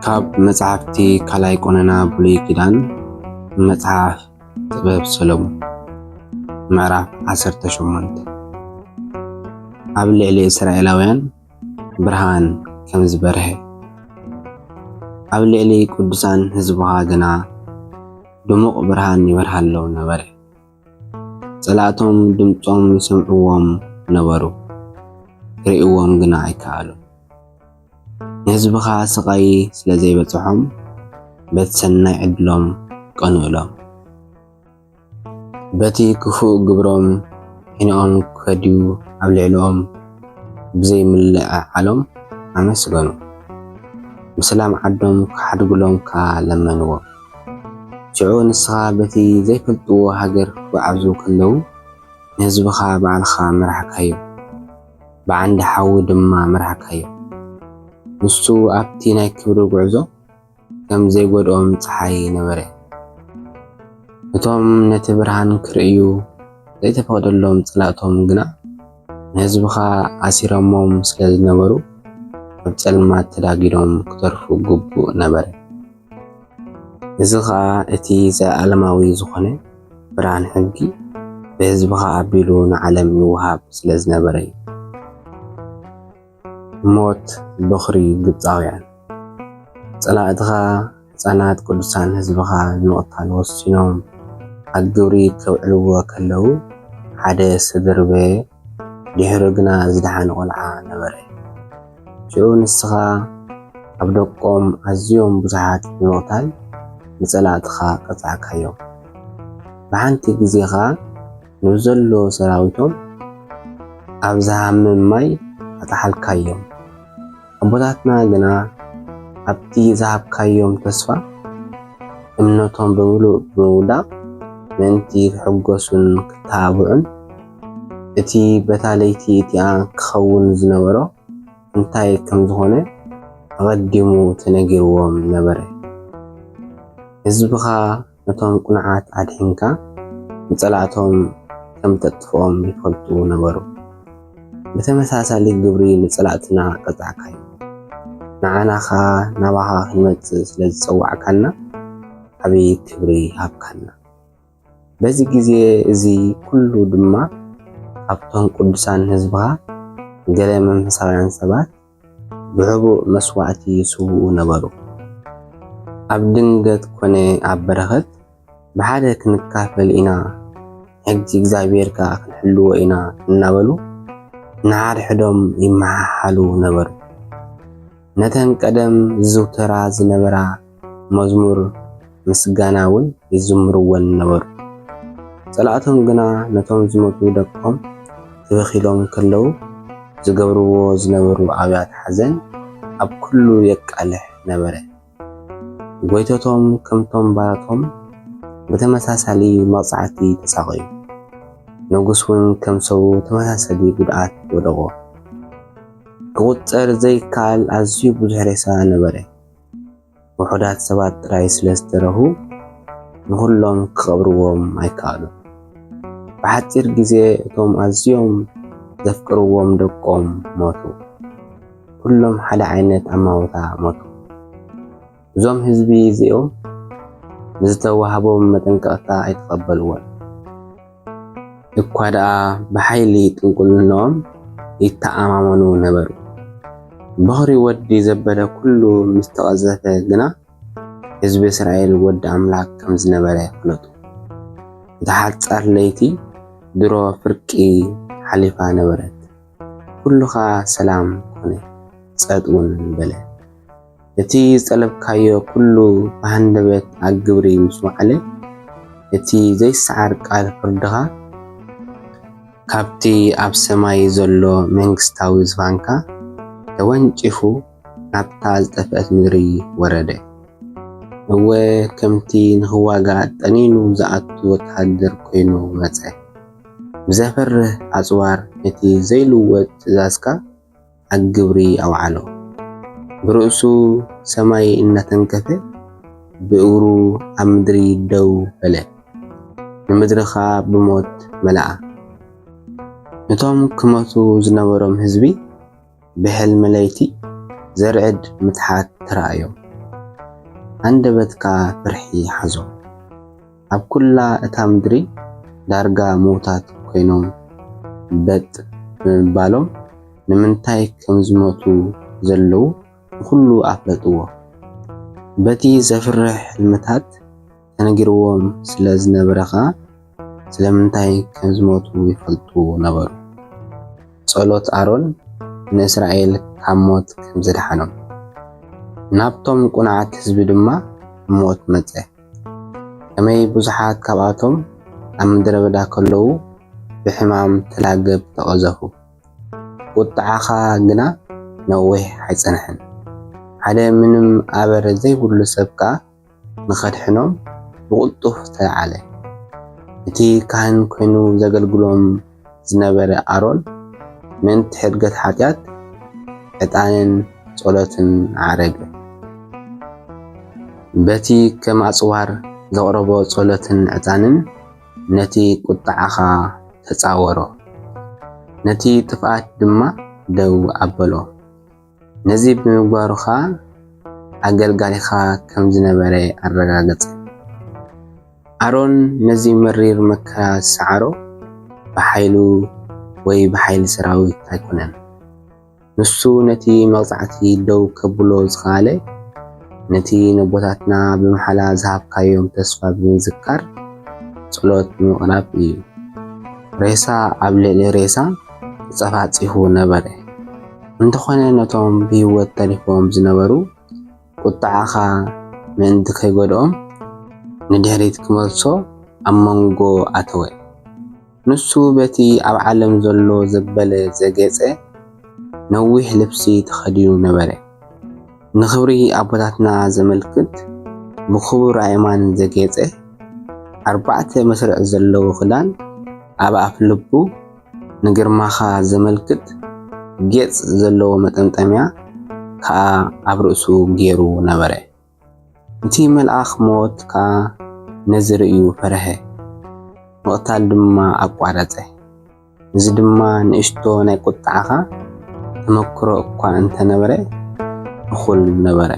ካብ መጽሓፍቲ ካልኣይ ቆነና ብሉይ ኪዳን መጽሓፍ ጥበብ ሰሎሞን ምዕራፍ 18 ኣብ ልዕሊ እስራኤላውያን ብርሃን ከም ዝበርሀ ኣብ ልዕሊ ቅዱሳን ህዝብኻ ግና ድሙቕ ብርሃን ይበርሃሎም ነበረ። ጸላእቶም ድምፆም ይሰምዕዎም ነበሩ፣ ክሪእዎም ግና ኣይከኣሉን። ንህዝብኻ ስቃይ ስለ ዘይበጽሖም በቲ ሰናይ ዕድሎም ቀንኡሎም። በቲ ክፉእ ግብሮም ሒንኦም ከድዩ ኣብ ልዕሊኦም ብዘይምልዕዓሎም ኣመስገኑ። ምስላም ዓዶም ክሓድግሎም ለመንዎም። ሽዑ ንስኻ በቲ ዘይፈልጥዎ ሃገር ክጓዓዙ ከለዉ ንህዝብኻ ባዕልኻ መራሕካዮ፣ ብዓንዲ ሓዊ ድማ መራሕካዮ። ንሱ ኣብቲ ናይ ክብሪ ጉዕዞ ከም ዘይጎድኦም ፀሓይ ነበረ። እቶም ነቲ ብርሃን ክርእዩ ዘይተፈቀደሎም ጸላእቶም ግና ንህዝብኻ ኣሲሮሞም ስለ ዝነበሩ ኣብ ጸልማት ተዳጊዶም ክተርፉ ግቡእ ነበረ። እዚ ኸዓ እቲ ዘለዓለማዊ ዝኾነ ብርሃን ሕጊ ብህዝብኻ ኣቢሉ ንዓለም ይወሃብ ስለ ዝነበረ እዩ። ሞት በኽሪ ግብፃውያን ጸላእትኻ ህፃናት ቅዱሳን ህዝብኻ ንምቕታል ወሲኖም ኣብ ግብሪ ከውዕልዎ ከለዉ ሓደ ስድርቤ ድሕሪ ግና ዝደሓነ ቆልዓ ነበረ። ሽዑ ንስኻ ኣብ ደቆም ኣዝዮም ብዙሓት ንምቕታል ንጸላእትኻ ቀጻዕካዮም። ብሓንቲ ግዜኻ ንብዘሎ ሰራዊቶም ኣብ ዝሃምም ማይ ኣጣሓልካዮም። ኣቦታትና ግና ኣብቲ ዝሃብካዮም ተስፋ እምነቶም ብምሉእ ብምውዳቕ ምእንቲ ክሕጐሱን ክተባብዑን እቲ በታ ለይቲ እቲኣ ክኸውን ዝነበሮ እንታይ ከም ዝኾነ ኣቐዲሙ ተነጊርዎም ነበረ። ህዝብኻ ነቶም ቁኑዓት ኣድሒንካ ንጸላእቶም ከም ተጥፍኦም ይፈልጡ ነበሩ። ብተመሳሳሊ ግብሪ ንጸላእትና ቀጻዕካዮ። ንዓናኻ ናባኻ ክንመጽእ ስለ ዝጸዋዕካና ዓብዪ ክብሪ ሃብካና። በዚ ግዜ እዚ ኩሉ ድማ ካብቶም ቅዱሳን ህዝብኻ ገለ መንፈሳውያን ሰባት ብሕቡእ መስዋዕቲ ይስውኡ ነበሩ። ኣብ ድንገት ኮነ ኣብ በረኸት ብሓደ ክንካፈል ኢና፣ ሕጊ እግዚኣብሔርካ ክንሕልዎ ኢና እናበሉ ንሓድሕዶም ይመሓሓሉ ነበሩ። ነተን ቀደም ዝዝውተራ ዝነበራ መዝሙር ምስጋና እውን ይዝምርወን ነበሩ። ጸላእቶም ግና ነቶም ዝሞቱ ደቆም ተበኺሎም ከለዉ ዝገብርዎ ዝነበሩ ኣብያት ሓዘን ኣብ ኩሉ የቃልሕ ነበረ። ጎይቶቶም ከምቶም ባራቶም ብተመሳሳሊ መቕጻዕቲ ተሳቐዩ። ንጉስ እውን ከም ሰው ተመሳሳሊ ጉድኣት ወደቆ። ክቁፀር ዘይከኣል ኣዝዩ ብዙሕ ሬሳ ነበረ። ውሑዳት ሰባት ጥራይ ስለ ዝተረፉ ንኹሎም ክቐብርዎም ኣይከኣሉን። ብሓፂር ግዜ እቶም ኣዝዮም ዘፍቅርዎም ደቆም ሞቱ። ኩሎም ሓደ ዓይነት ኣማውታ ሞቱ። እዞም ህዝቢ እዚኦም ንዝተዋህቦም መጠንቀቕታ ኣይተቐበልዎን። እኳ ደኣ ብሓይሊ ጥንቁልነኦም ይተኣማመኑ ነበሩ። በኽሪ ወዲ ዘበለ ኩሉ ምስ ተቐዘፈ ግና ህዝቢ እስራኤል ወዲ ኣምላክ ከም ዝነበረ ፍለጡ። እቲ ሓጻር ለይቲ ድሮ ፍርቂ ሓሊፋ ነበረት። ኩሉኻ ሰላም ኮነ፣ ጸጥ እውን በለ። እቲ ዝጠለብካዮ ኩሉ ብሃንደበት ኣብ ግብሪ ምስ ዋዕለ እቲ ዘይሰዓር ቃል ፍርድኻ ካብቲ ኣብ ሰማይ ዘሎ መንግስታዊ ዝፋንካ ተወንጪፉ ናብታ ዝጠፍአት ምድሪ ወረደ። እወ ከምቲ ንኽዋጋእ ጠኒኑ ዝኣቱ ወታደር ኮይኑ መጸ። ብዘፈርህ ኣጽዋር እቲ ዘይልወጥ ትእዛዝካ ኣብ ግብሪ ኣውዓሎ። ብርእሱ ሰማይ እናተንከፈ ብእግሩ ኣብ ምድሪ ደው በለ። ንምድርኻ ብሞት መላኣ። እቶም ክመቱ ዝነበሮም ህዝቢ ብሕልሚ ለይቲ ዘርዕድ ምትሓት ተራእዮም። አንደበትካ ፍርሒ ሓዞ ኣብ ኩላ እታ ምድሪ ዳርጋ ሞታት ኮይኖም በጥ ብምባሎም ንምንታይ ከም ዝሞቱ ዘለው ኩሉ ኣፍለጥዎ በቲ ዘፍርሕ ሕልምታት ተነጊርዎም ስለ ዝነበረኻ ስለምንታይ ከም ዝሞቱ ይፈልጡ ነበሩ ጸሎት ኣሮን ንእስራኤል ካብ ሞት ከም ዘድሓኖም ናብቶም ቁንዓት ህዝቢ ድማ ሞት መጸ ከመይ ብዙሓት ካብኣቶም ኣብ ምድረ በዳ ከለዉ ብሕማም ተላገብ ተቐዘፉ ቁጥዓኻ ግና ነዊሕ ኣይጸንሕን ሓደ ምንም ኣበረ ዘይብሉ ሰብካ ንኸድሕኖም ብቕልጡፍ ተለዓለ እቲ ካህን ኮይኑ ዘገልግሎም ዝነበረ ኣሮን ምንቲ ሕድገት ሓጢኣት ዕጣንን ጸሎትን ዓረገ በቲ ከም ኣጽዋር ዘቕረቦ ጸሎትን ዕጣንን ነቲ ቁጥዓኻ ተጻወሮ ነቲ ጥፍኣት ድማ ደው ኣበሎ ነዚ ብምግባሩኻ ኣገልጋሊኻ ከም ዝነበረ ኣረጋገጸ ኣሮን ነዚ መሪር መከራ ዝሰዓሮ ብሓይሉ ወይ ብሓይሊ ሰራዊት ኣይኮነን ንሱ ነቲ መቕጻዕቲ ደው ከብሎ ዝኻለ ነቲ ነቦታትና ብምሓላ ዝሃብካዮም ተስፋ ብምዝካር ጸሎት ምቕራብ እዩ ሬሳ ኣብ ልዕሊ ሬሳ ተጸፋጺፉ ነበረ እንተኾነ ነቶም ብህይወት ተሪፎም ዝነበሩ ቁጥዓኻ ምእንቲ ከይጎድኦም ንድሕሪት ክመልሶ ኣብ መንጎ ኣተወ ንሱ በቲ ኣብ ዓለም ዘሎ ዘበለ ዘጌጸ ነዊሕ ልብሲ ተኸዲኑ ነበረ ንኽብሪ ኣቦታትና ዘመልክት ብኽቡር ኣእማን ዘጌጸ 4 መስርዕ ዘለዎ ክዳን ኣብ ኣፍ ልቡ ንግርማኻ ዘመልክት ጌጽ ዘለዎ መጠምጠምያ ከዓ ኣብ ርእሱ ገይሩ ነበረ እቲ መልኣኽ ሞት ከዓ ነዚ ርእዩ ፈርሐ ምቕታል ድማ ኣቋረጸ እዚ ድማ ንእሽቶ ናይ ቁጥዓኻ ተመክሮ እኳ እንተነበረ እኹል ነበረ